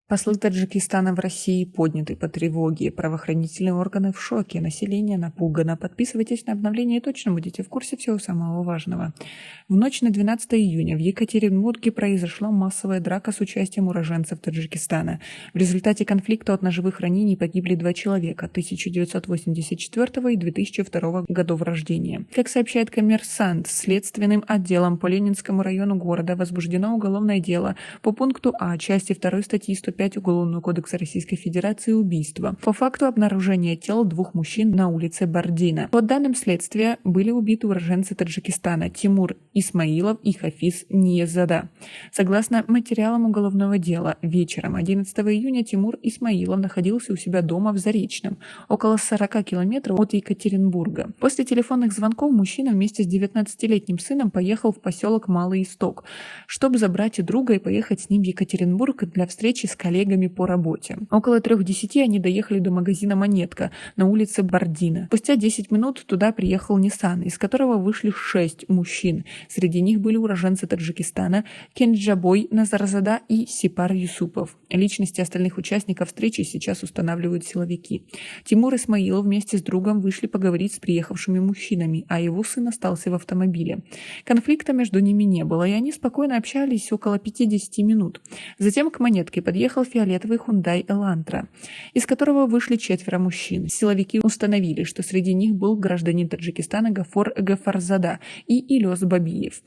Послы Таджикистана в России подняты по тревоге. Правоохранительные органы в шоке. Население напугано. Подписывайтесь на обновление и точно будете в курсе всего самого важного. В ночь на 12 июня в Екатеринбурге произошла массовая драка с участием уроженцев Таджикистана. В результате конфликта от ножевых ранений погибли 2 человека 1984 и 2002 годов рождения. Как сообщает «Коммерсант», следственным отделом по Ленинскому району города возбуждено уголовное дело по пункту А части 2 статьи 105 Уголовного кодекса Российской Федерации «Убийство» по факту обнаружения тел 2 мужчин на улице Бардина. По данным следствия были убиты уроженцы Таджикистана Тимур Исмаилов и Хафиз Ниязада. Согласно материалам уголовного дела, вечером 11 июня Тимур Исмаилов находился у себя дома в Заречном, около 40 километров от Екатеринбурга. После телефонных звонков мужчина вместе с 19-летним сыном поехал в поселок Малый Исток, чтобы забрать друга и поехать с ним в Екатеринбург для встречи с коллегами по работе. Около 3:10 они доехали до магазина «Монетка» на улице Бардина. Спустя 10 минут туда приехал Nissan, из которого вышли 6 мужчин. Среди них были уроженцы Таджикистана Кенджабой Назарзада и Сипар Юсупов. Личности остальных участников встречи сейчас устанавливают силовики. Тимур Исмаилов вместе с другом вышли поговорить с приехавшими мужчинами, а его сын остался в автомобиле. Конфликта между ними не было, и они спокойно общались около 50 минут. Затем к «Монетке» подъехал фиолетовый Hyundai Elantra, из которого вышли 4 мужчин. Силовики установили, что среди них был гражданин Таджикистана Гафор Гафарзада и Илёс Бабиев.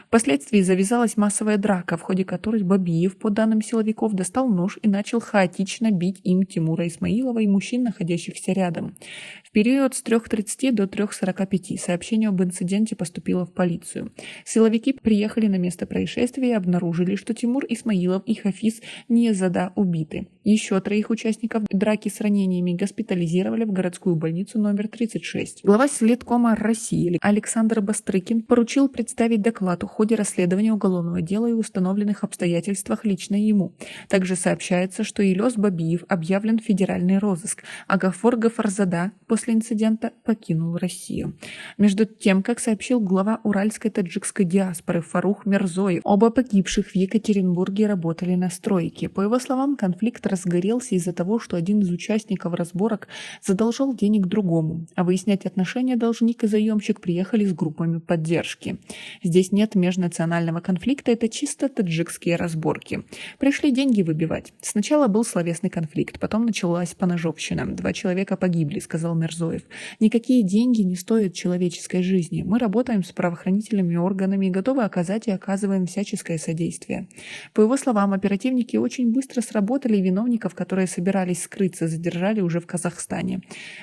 Впоследствии завязалась массовая драка, в ходе которой Бабиев, по данным силовиков, достал нож и начал хаотично бить им Тимура Исмаилова и мужчин, находящихся рядом. В период с 3:30 до 3:45 сообщение об инциденте поступило в полицию. Силовики приехали на место происшествия и обнаружили, что Тимур Исмаилов и Хафиз Ниязада убиты. Еще 3 участников драки с ранениями госпитализировали в городскую больницу номер 36. Глава Следкома России Александр Бастрыкин поручил представить доклад о ходе расследования уголовного дела и установленных обстоятельствах лично ему. Также сообщается, что Илёс Бабиев объявлен в федеральный розыск, а Гафор Гафарзада после инцидента покинул Россию. Между тем, как сообщил глава уральской таджикской диаспоры Фарух Мирзоев, оба погибших в Екатеринбурге работали на стройке. По его словам, конфликт разгорелся из-за того, что один из участников разборок задолжал денег другому, а выяснять отношения должник и заемщик приехали с группами поддержки. Здесь нет межнационального конфликта, это чисто таджикские разборки. Пришли деньги выбивать. Сначала был словесный конфликт, потом началась поножовщина. 2 человека погибли, сказал Мирзоев. Никакие деньги не стоят человеческой жизни. Мы работаем с правоохранительными органами и готовы оказать и оказываем всяческое содействие. По его словам, оперативники очень быстро сработали, и виновников, которые собирались скрыться, задержали уже в Казахстане.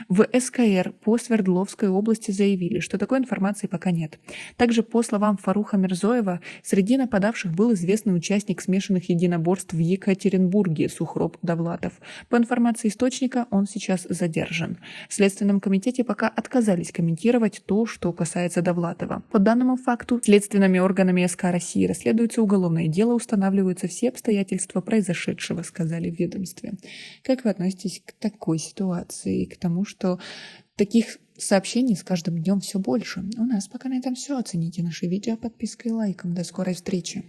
В СКР по Свердловской области заявили, что такой информации пока нет. Также, по словам Фаруха Мирзоева, среди нападавших был известный участник смешанных единоборств в Екатеринбурге Сухроб Давлатов. По информации источника, он сейчас задержан. В Следственном комитете пока отказались комментировать то, что касается Давлатова. По данному факту, следственными органами СК России расследуется уголовное дело, устанавливаются все обстоятельства произошедшего, сказали в ведомстве. Как вы относитесь к такой ситуации, к тому, что таких сообщений с каждым днем все больше? У нас пока на этом все. Оцените наше видео подпиской и лайком. До скорой встречи.